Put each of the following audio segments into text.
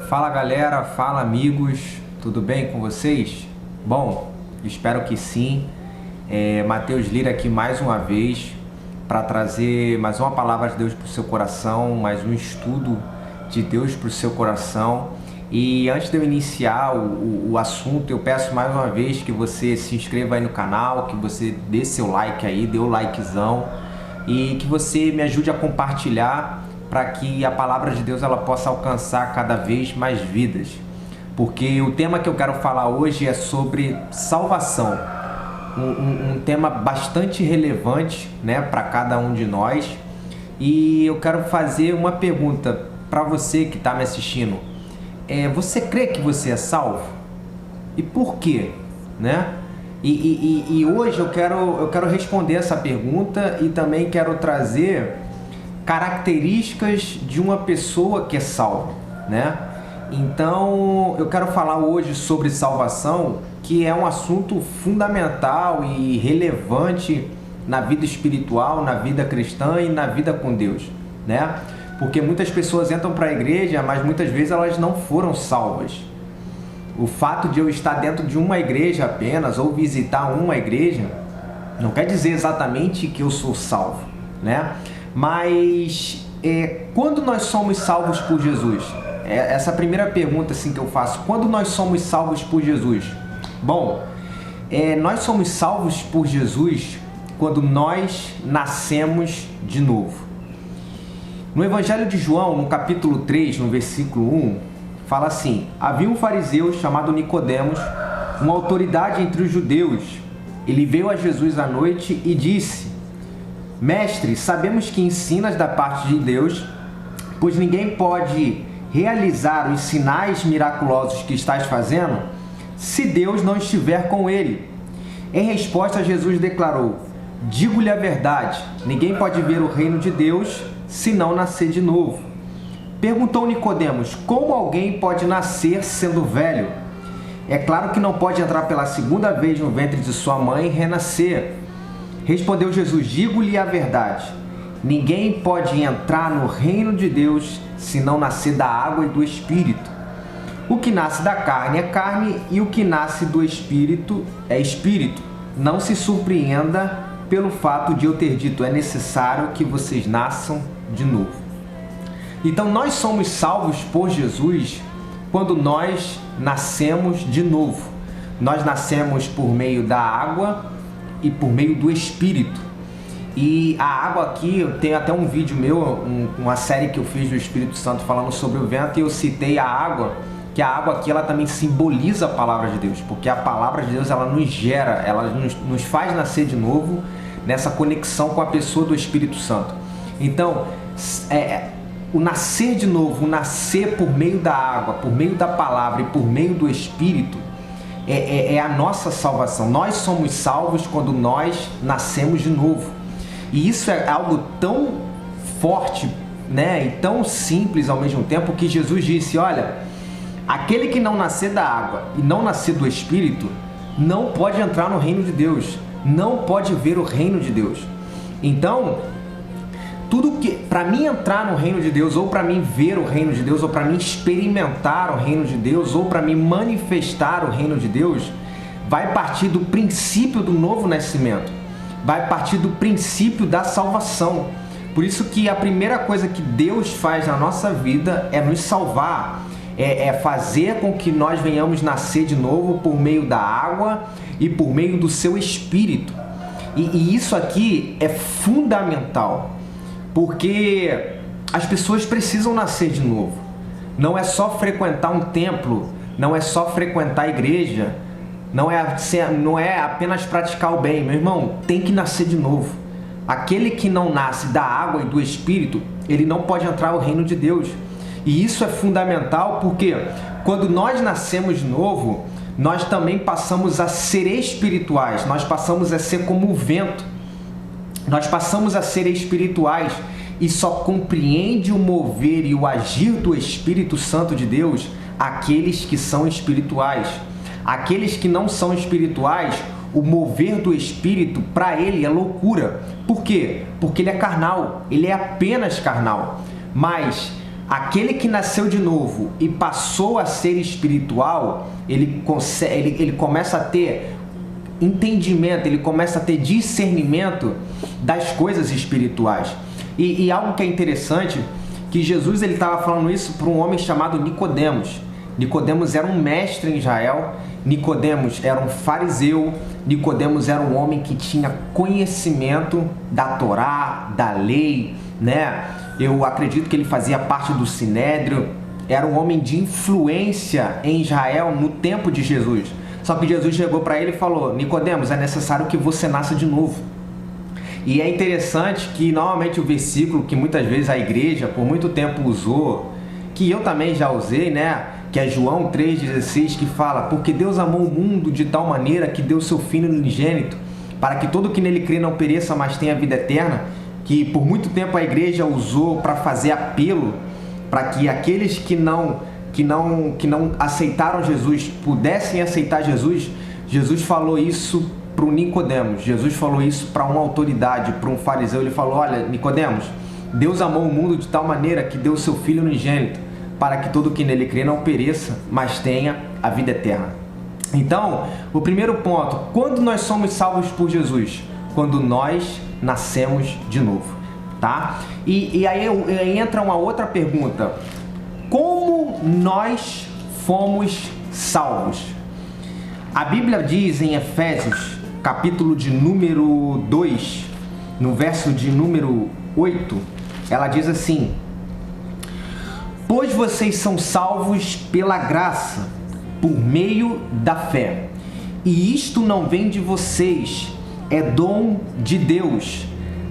Fala galera, fala amigos, tudo bem com vocês? Bom, espero que sim. Matheus Lira aqui mais uma vez para trazer mais uma palavra de Deus para o seu coração, mais um estudo de Deus para o seu coração. E antes de eu iniciar o assunto, eu peço mais uma vez que você se inscreva aí no canal, que você dê seu like aí, dê o likezão e que você me ajude a compartilhar para que a palavra de Deus ela possa alcançar cada vez mais vidas. Porque o tema que eu quero falar hoje é sobre salvação. Um tema bastante relevante, né, para cada um de nós. E eu quero fazer uma pergunta para você que está me assistindo. Você crê que você é salvo? E por quê? Né? E hoje eu quero responder essa pergunta e também quero trazer características de uma pessoa que é salva, né? Então eu quero falar hoje sobre salvação, que é um assunto fundamental e relevante na vida espiritual, na vida cristã e na vida com Deus, né? Porque muitas pessoas entram para a igreja, mas muitas vezes elas não foram salvas. O fato de eu estar dentro de uma igreja apenas ou visitar uma igreja não quer dizer exatamente que eu sou salvo, né? Mas quando nós somos salvos por Jesus? Essa primeira pergunta assim, que eu faço. Quando nós somos salvos por Jesus? Bom, nós somos salvos por Jesus quando nós nascemos de novo. No Evangelho de João, no capítulo 3, no versículo 1, fala assim: havia um fariseu chamado Nicodemos, uma autoridade entre os judeus. Ele veio a Jesus à noite e disse: Mestre, sabemos que ensinas da parte de Deus, pois ninguém pode realizar os sinais miraculosos que estás fazendo se Deus não estiver com ele. Em resposta, Jesus declarou: digo-lhe a verdade, ninguém pode ver o reino de Deus se não nascer de novo. Perguntou Nicodemos: como alguém pode nascer sendo velho? É claro que não pode entrar pela segunda vez no ventre de sua mãe e renascer. Respondeu Jesus: digo-lhe a verdade, ninguém pode entrar no reino de Deus se não nascer da água e do Espírito. O que nasce da carne é carne e o que nasce do Espírito é Espírito. Não se surpreenda pelo fato de eu ter dito: é necessário que vocês nasçam de novo. Então nós somos salvos por Jesus quando nós nascemos de novo. Nós nascemos por meio da água e por meio do Espírito. E a água aqui, eu tenho até um vídeo meu, uma série que eu fiz do Espírito Santo falando sobre o vento, e eu citei a água, que a água aqui ela também simboliza a palavra de Deus, porque a palavra de Deus ela nos gera, ela nos faz nascer de novo nessa conexão com a pessoa do Espírito Santo. Então, o nascer de novo, o nascer por meio da água, por meio da palavra e por meio do Espírito, é a nossa salvação. Nós somos salvos quando nós nascemos de novo. E isso é algo tão forte, né, e tão simples ao mesmo tempo, que Jesus disse: olha, aquele que não nascer da água e não nascer do Espírito não pode entrar no reino de Deus, não pode ver o reino de Deus. Então, tudo que para mim entrar no reino de Deus, ou para mim ver o reino de Deus, ou para mim experimentar o reino de Deus, ou para mim manifestar o reino de Deus, vai partir do princípio do novo nascimento, vai partir do princípio da salvação. Por isso que a primeira coisa que Deus faz na nossa vida é nos salvar, é fazer com que nós venhamos nascer de novo por meio da água e por meio do seu Espírito. E isso aqui é fundamental, porque as pessoas precisam nascer de novo. Não é só frequentar um templo, não é só frequentar a igreja, não é apenas praticar o bem. Meu irmão, tem que nascer de novo. Aquele que não nasce da água e do Espírito, ele não pode entrar no reino de Deus. E isso é fundamental porque quando nós nascemos de novo, nós também passamos a ser espirituais, nós passamos a ser como o vento. Nós passamos a ser espirituais e só compreende o mover e o agir do Espírito Santo de Deus aqueles que são espirituais. Aqueles que não são espirituais, o mover do Espírito para ele é loucura. Por quê? Porque ele é carnal, ele é apenas carnal. Mas aquele que nasceu de novo e passou a ser espiritual, ele começa a ter entendimento, ele começa a ter discernimento das coisas espirituais. E algo que é interessante, que Jesus ele estava falando isso para um homem chamado Nicodemos. Nicodemos era um mestre em Israel, Nicodemos era um fariseu, Nicodemos era um homem que tinha conhecimento da Torá, da lei, né? Eu acredito que ele fazia parte do Sinédrio, era um homem de influência em Israel no tempo de Jesus. Só que Jesus chegou para ele e falou: Nicodemos, é necessário que você nasça de novo. E é interessante que normalmente o versículo que muitas vezes a igreja por muito tempo usou, que eu também já usei, né? Que é João 3,16, que fala: porque Deus amou o mundo de tal maneira que deu seu Filho unigênito, para que todo que nele crê não pereça, mas tenha vida eterna. Que por muito tempo a igreja usou para fazer apelo para que aqueles que não aceitaram Jesus pudessem aceitar Jesus. Jesus falou isso para o Nicodemos, Jesus falou isso para uma autoridade, para um fariseu. Ele falou: olha, Nicodemos, Deus amou o mundo de tal maneira que deu o seu Filho unigênito, para que todo que nele crê não pereça, mas tenha a vida eterna. Então, o primeiro ponto: quando nós somos salvos por Jesus? Quando nós nascemos de novo, tá? E aí entra uma outra pergunta: como nós fomos salvos? A Bíblia diz em Efésios, capítulo de número 2, no verso de número 8, ela diz assim: pois vocês são salvos pela graça, por meio da fé. E isto não vem de vocês, é dom de Deus,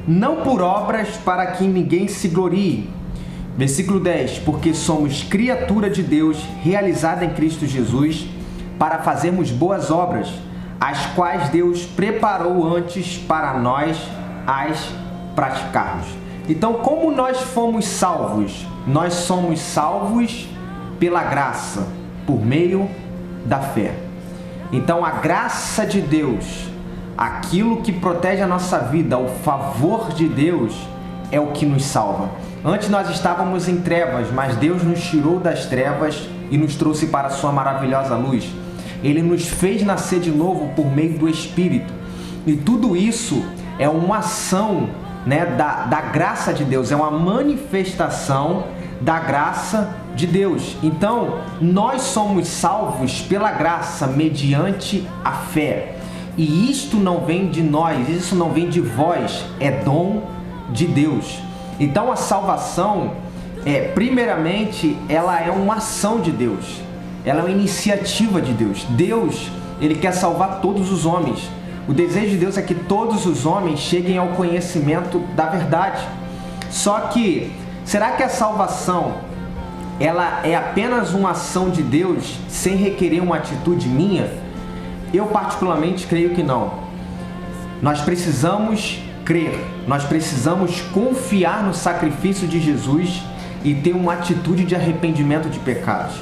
não por obras para que ninguém se glorie. Versículo 10, porque somos criatura de Deus, realizada em Cristo Jesus, para fazermos boas obras, as quais Deus preparou antes para nós as praticarmos. Então, como nós fomos salvos? Nós somos salvos pela graça, por meio da fé. Então, a graça de Deus, aquilo que protege a nossa vida, o favor de Deus, é o que nos salva. Antes nós estávamos em trevas, mas Deus nos tirou das trevas e nos trouxe para a sua maravilhosa luz. Ele nos fez nascer de novo por meio do Espírito. E tudo isso é uma ação, né, da graça de Deus, é uma manifestação da graça de Deus. Então, nós somos salvos pela graça mediante a fé. E isto não vem de nós, isso não vem de vós, é dom de Deus. Então, a salvação, primeiramente, ela é uma ação de Deus. Ela é uma iniciativa de Deus. Deus, ele quer salvar todos os homens. O desejo de Deus é que todos os homens cheguem ao conhecimento da verdade. Só que, será que a salvação, ela é apenas uma ação de Deus sem requerer uma atitude minha? Eu particularmente creio que não. Nós precisamos crer, nós precisamos confiar no sacrifício de Jesus e ter uma atitude de arrependimento de pecados.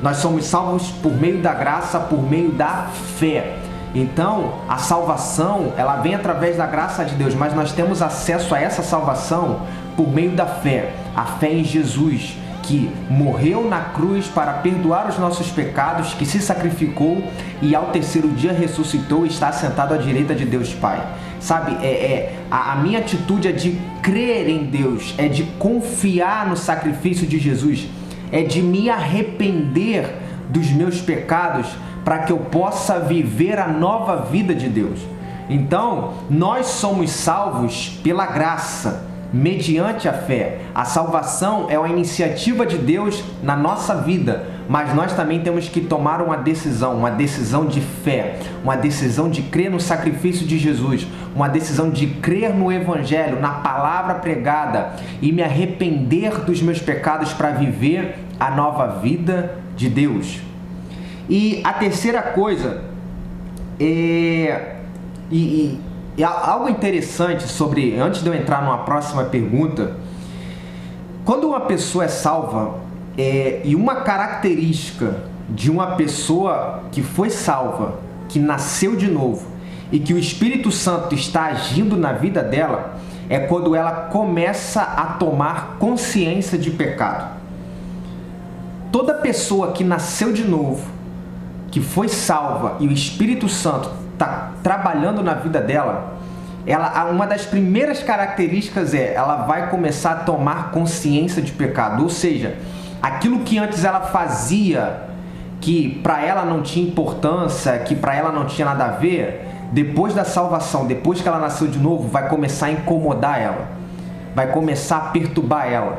Nós somos salvos por meio da graça, por meio da fé. Então, a salvação, ela vem através da graça de Deus, mas nós temos acesso a essa salvação por meio da fé. A fé em Jesus, que morreu na cruz para perdoar os nossos pecados, que se sacrificou e ao terceiro dia ressuscitou e está sentado à direita de Deus Pai. Sabe, a minha atitude é de crer em Deus, é de confiar no sacrifício de Jesus, é de me arrepender dos meus pecados para que eu possa viver a nova vida de Deus. Então, nós somos salvos pela graça, mediante a fé. A salvação é uma iniciativa de Deus na nossa vida, mas nós também temos que tomar uma decisão de fé, uma decisão de crer no sacrifício de Jesus, uma decisão de crer no Evangelho, na palavra pregada e me arrepender dos meus pecados para viver a nova vida de Deus. E a terceira coisa algo interessante sobre, antes de eu entrar numa próxima pergunta, quando uma pessoa é salva, e uma característica de uma pessoa que foi salva, que nasceu de novo e que o Espírito Santo está agindo na vida dela, é quando ela começa a tomar consciência de pecado. toda pessoa que nasceu de novo, que foi salva e o Espírito Santo está trabalhando na vida dela, uma das primeiras características ela vai começar a tomar consciência de pecado. Ou seja, aquilo que antes ela fazia, que para ela não tinha importância, que para ela não tinha nada a ver, depois da salvação, depois que ela nasceu de novo, vai começar a incomodar ela, vai começar a perturbar ela.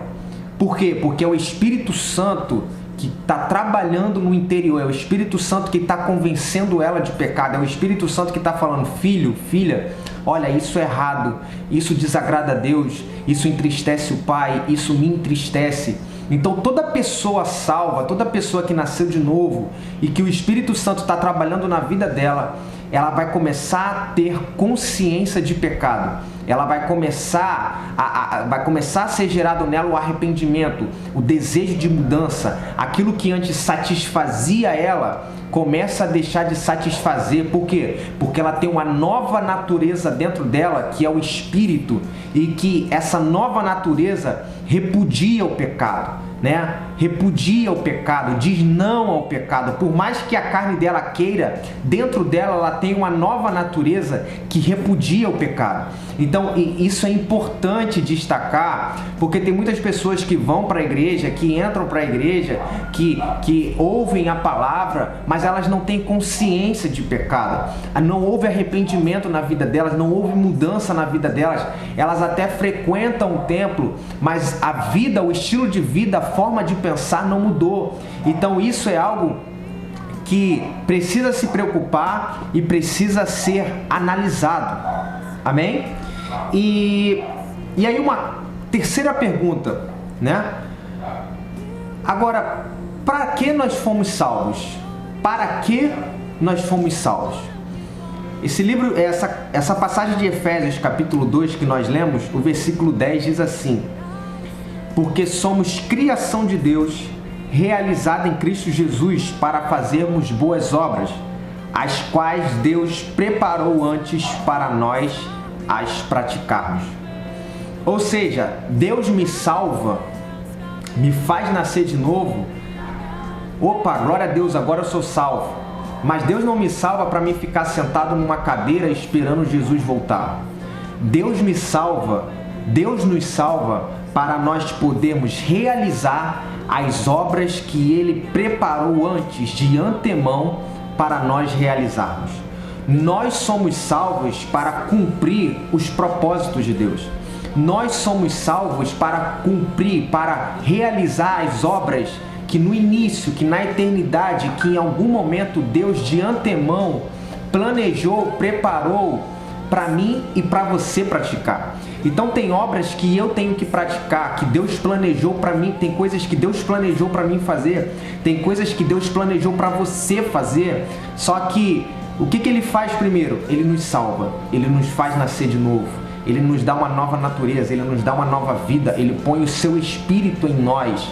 Por quê? Porque é o Espírito Santo que está trabalhando no interior, é o Espírito Santo que está convencendo ela de pecado, é o Espírito Santo que está falando: filho, filha, olha, isso é errado, isso desagrada a Deus, isso entristece o Pai, isso me entristece. Então toda pessoa salva, toda pessoa que nasceu de novo e que o Espírito Santo está trabalhando na vida dela, ela vai começar a ter consciência de pecado. Ela vai começar a ser gerado nela o arrependimento, o desejo de mudança. Aquilo que antes satisfazia ela começa a deixar de satisfazer. Por quê? Porque ela tem uma nova natureza dentro dela, que é o Espírito, e que essa nova natureza repudia o pecado, né? Repudia o pecado, diz não ao pecado. Por mais que a carne dela queira, dentro dela ela tem uma nova natureza que repudia o pecado. Então isso é importante destacar, porque tem muitas pessoas que vão para a igreja, que entram para a igreja, que ouvem a palavra, mas elas não têm consciência de pecado. Não houve arrependimento na vida delas, não houve mudança na vida delas. Elas até frequentam o templo, mas a vida, o estilo de vida, a forma de pensar não mudou. Então isso é algo que precisa se preocupar e precisa ser analisado. Amém? E aí uma terceira pergunta, né? Agora, para que nós fomos salvos? Para que nós fomos salvos? Esse livro, essa passagem de Efésios, capítulo 2, que nós lemos, o versículo 10 diz assim: porque somos criação de Deus, realizada em Cristo Jesus, para fazermos boas obras, as quais Deus preparou antes para nós as praticarmos. Ou seja, Deus me salva, me faz nascer de novo. Opa, glória a Deus, agora eu sou salvo. Mas Deus não me salva para mim ficar sentado numa cadeira esperando Jesus voltar. Deus me salva, Deus nos salva para nós podermos realizar as obras que Ele preparou antes, de antemão, para nós realizarmos. Nós somos salvos para cumprir os propósitos de Deus. Nós somos salvos para cumprir, para realizar as obras que no início, que na eternidade, que em algum momento Deus de antemão planejou, preparou para mim e para você praticar. Então tem obras que eu tenho que praticar, que Deus planejou para mim, tem coisas que Deus planejou para mim fazer, tem coisas que Deus planejou para você fazer. Só que o que Ele faz primeiro? Ele nos salva, Ele nos faz nascer de novo, Ele nos dá uma nova natureza, Ele nos dá uma nova vida, Ele põe o seu Espírito em nós,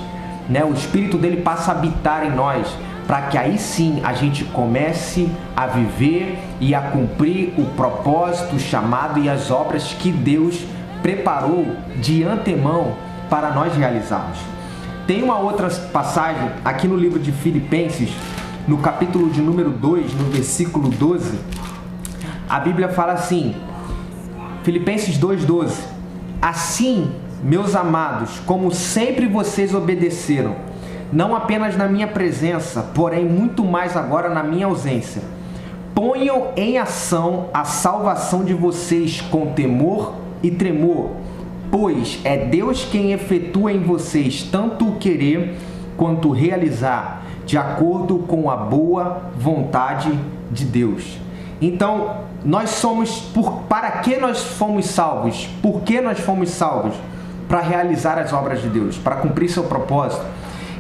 né? O Espírito dele passa a habitar em nós, para que aí sim a gente comece a viver e a cumprir o propósito, o chamado e as obras que Deus preparou de antemão para nós realizarmos. Tem uma outra passagem aqui no livro de Filipenses, no capítulo de número 2, no versículo 12, a Bíblia fala assim, Filipenses 2:12: assim, meus amados, como sempre vocês obedeceram, não apenas na minha presença, porém muito mais agora na minha ausência, ponham em ação a salvação de vocês com temor e tremor, pois é Deus quem efetua em vocês tanto o querer quanto o realizar, de acordo com a boa vontade de Deus. Então, para que nós fomos salvos? Por que nós fomos salvos? Para realizar as obras de Deus, para cumprir seu propósito.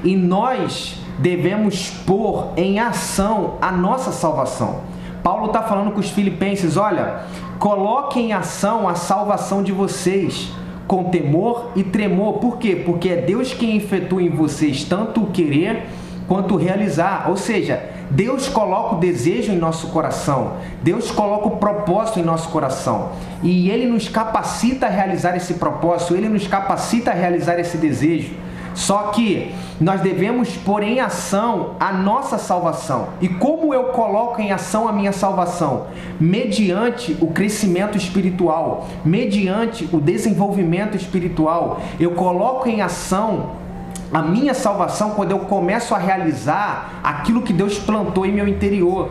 E nós devemos pôr em ação a nossa salvação. Paulo está falando com os filipenses, olha, coloquem em ação a salvação de vocês, com temor e tremor. Por quê? Porque é Deus quem efetua em vocês tanto o querer quanto o realizar. Ou seja, Deus coloca o desejo em nosso coração, Deus coloca o propósito em nosso coração, e Ele nos capacita a realizar esse propósito, Ele nos capacita a realizar esse desejo. Só que nós devemos pôr em ação a nossa salvação. E como eu coloco em ação a minha salvação? Mediante o crescimento espiritual, mediante o desenvolvimento espiritual. Eu coloco em ação a minha salvação quando eu começo a realizar aquilo que Deus plantou em meu interior,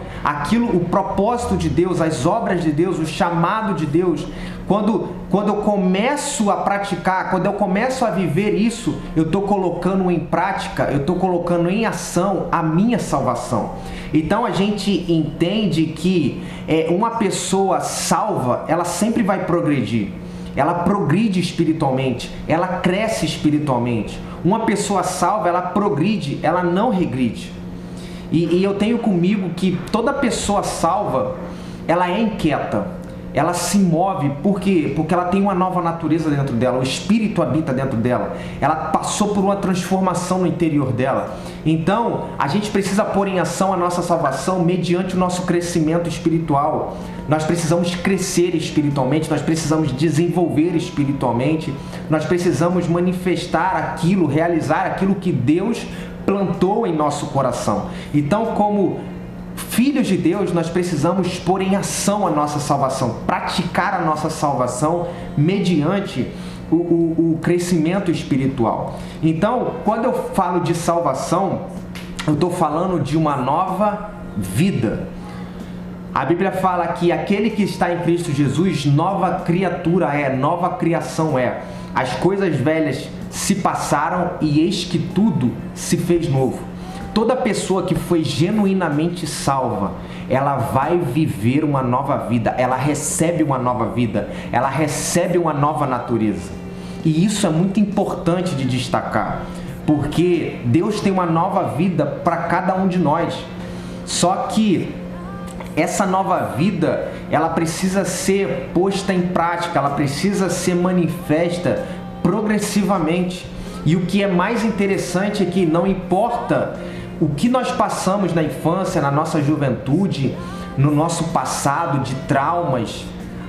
o propósito de Deus, as obras de Deus, o chamado de Deus. Quando eu começo a praticar, quando eu começo a viver isso, eu estou colocando em prática, eu estou colocando em ação a minha salvação. Então a gente entende que uma pessoa salva, ela sempre vai progredir. Ela progride espiritualmente, ela cresce espiritualmente. Uma pessoa salva, ela progride, ela não regride. E eu tenho comigo que toda pessoa salva, ela é inquieta. Ela se move, por quê? Porque ela tem uma nova natureza dentro dela, o Espírito habita dentro dela, ela passou por uma transformação no interior dela. Então, a gente precisa pôr em ação a nossa salvação mediante o nosso crescimento espiritual. Nós precisamos crescer espiritualmente, nós precisamos desenvolver espiritualmente, nós precisamos manifestar aquilo, realizar aquilo que Deus plantou em nosso coração. Então, como filhos de Deus, nós precisamos pôr em ação a nossa salvação, praticar a nossa salvação mediante o crescimento espiritual. Então, quando eu falo de salvação, eu estou falando de uma nova vida. A Bíblia fala que aquele que está em Cristo Jesus, nova criatura é, nova criação é. As coisas velhas se passaram e eis que tudo se fez novo. Toda pessoa que foi genuinamente salva, ela vai viver uma nova vida, ela recebe uma nova vida, ela recebe uma nova natureza. E isso é muito importante de destacar, porque Deus tem uma nova vida para cada um de nós. Só que essa nova vida, ela precisa ser posta em prática, ela precisa ser manifesta progressivamente. E o que é mais interessante é que não importa o que nós passamos na infância, na nossa juventude, no nosso passado de traumas,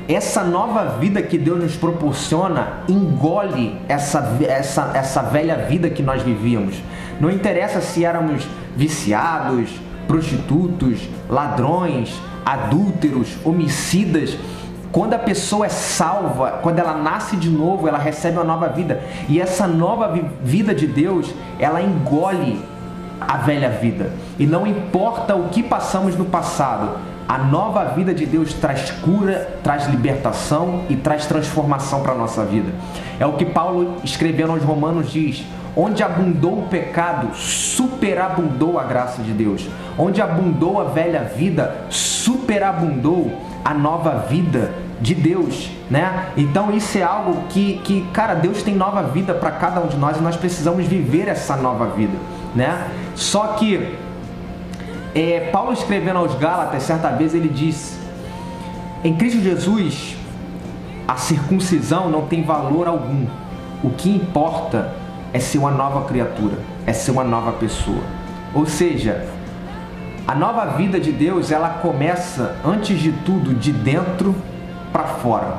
essa nova vida que Deus nos proporciona engole essa velha vida que nós vivíamos. Não interessa se éramos viciados, prostitutos, ladrões, adúlteros, homicidas. Quando a pessoa é salva, quando ela nasce de novo, ela recebe uma nova vida. E essa nova vida de Deus, ela engole a velha vida. E não importa o que passamos no passado, a nova vida de Deus traz cura, traz libertação e traz transformação para a nossa vida. É o que Paulo, escrevendo aos Romanos, diz: onde abundou o pecado, superabundou a graça de Deus. Onde abundou a velha vida, superabundou a nova vida de Deus, né? Então isso é algo que cara, Deus tem nova vida para cada um de nós e nós precisamos viver essa nova vida, né? Só que Paulo, escrevendo aos Gálatas, certa vez ele disse: em Cristo Jesus a circuncisão não tem valor algum. O que importa é ser uma nova criatura, é ser uma nova pessoa. Ou seja, a nova vida de Deus, ela começa, antes de tudo, de dentro para fora.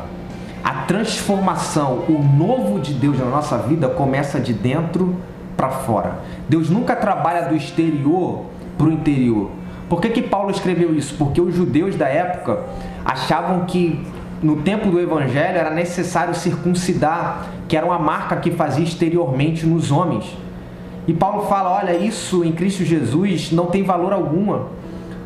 A transformação, o novo de Deus na nossa vida começa de dentro para fora. Deus nunca trabalha do exterior para o interior. Por que Paulo escreveu isso? Porque os judeus da época achavam que no tempo do Evangelho era necessário circuncidar, que era uma marca que fazia exteriormente nos homens. E Paulo fala: olha, isso em Cristo Jesus não tem valor algum.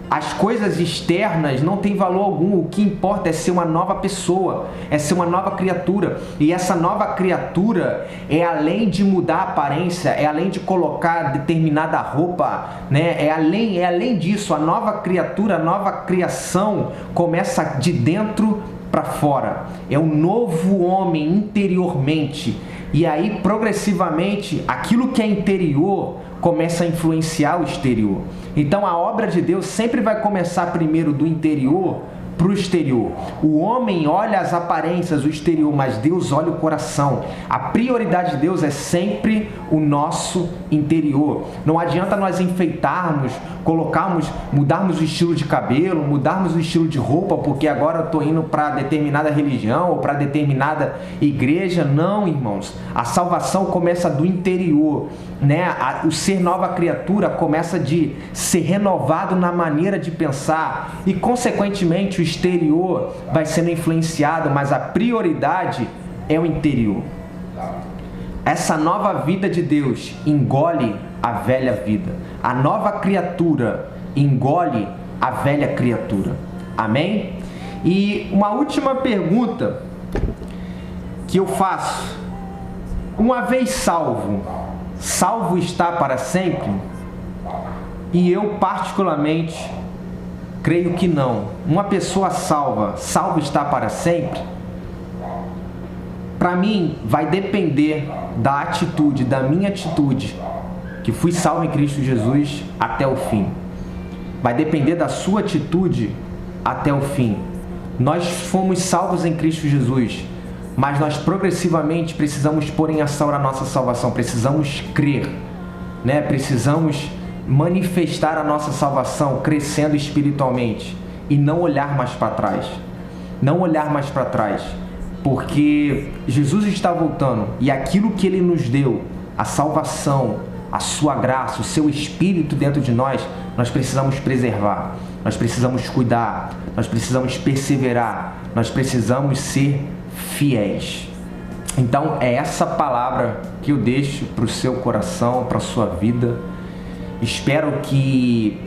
As coisas externas não têm valor algum. O que importa é ser uma nova pessoa, é ser uma nova criatura. E essa nova criatura é além de mudar a aparência, é além de colocar determinada roupa, né? É além disso. A nova criatura, a nova criação começa de dentro para fora. É um novo homem interiormente. E aí, progressivamente, aquilo que é interior começa a influenciar o exterior. Então, a obra de Deus sempre vai começar primeiro do interior para o exterior. O homem olha as aparências, o exterior, mas Deus olha o coração. A prioridade de Deus é sempre o nosso interior. Não adianta nós enfeitarmos, mudarmos o estilo de cabelo, mudarmos o estilo de roupa, porque agora eu estou indo para determinada religião ou para determinada igreja. Não, irmãos. A salvação começa do interior, né? O ser nova criatura começa de ser renovado na maneira de pensar e, consequentemente, o exterior vai sendo influenciado, mas a prioridade é o interior. Essa nova vida de Deus engole a velha vida. A nova criatura engole a velha criatura. Amém? E uma última pergunta que eu faço. Uma vez salvo, salvo está para sempre? E eu particularmente creio que não. Uma pessoa salva, salvo está para sempre? Para mim, vai depender da atitude, da minha atitude, que fui salvo em Cristo Jesus até o fim. Vai depender da sua atitude até o fim. Nós fomos salvos em Cristo Jesus, mas nós progressivamente precisamos pôr em ação a nossa salvação, precisamos crer, né? Precisamos manifestar a nossa salvação crescendo espiritualmente e não olhar mais para trás. Não olhar mais para trás, porque Jesus está voltando e aquilo que Ele nos deu, a salvação, a sua graça, o seu Espírito dentro de nós precisamos preservar, nós precisamos cuidar, nós precisamos perseverar, nós precisamos ser fiéis. Então é essa palavra que eu deixo para o seu coração, para a sua vida. Espero que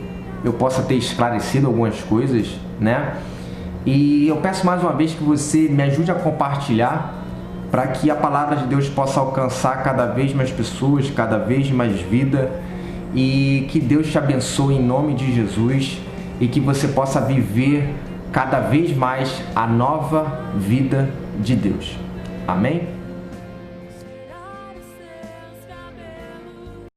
eu possa ter esclarecido algumas coisas, né? E eu peço mais uma vez que você me ajude a compartilhar para que a palavra de Deus possa alcançar cada vez mais pessoas, cada vez mais vida, e que Deus te abençoe em nome de Jesus e que você possa viver cada vez mais a nova vida de Deus. Amém?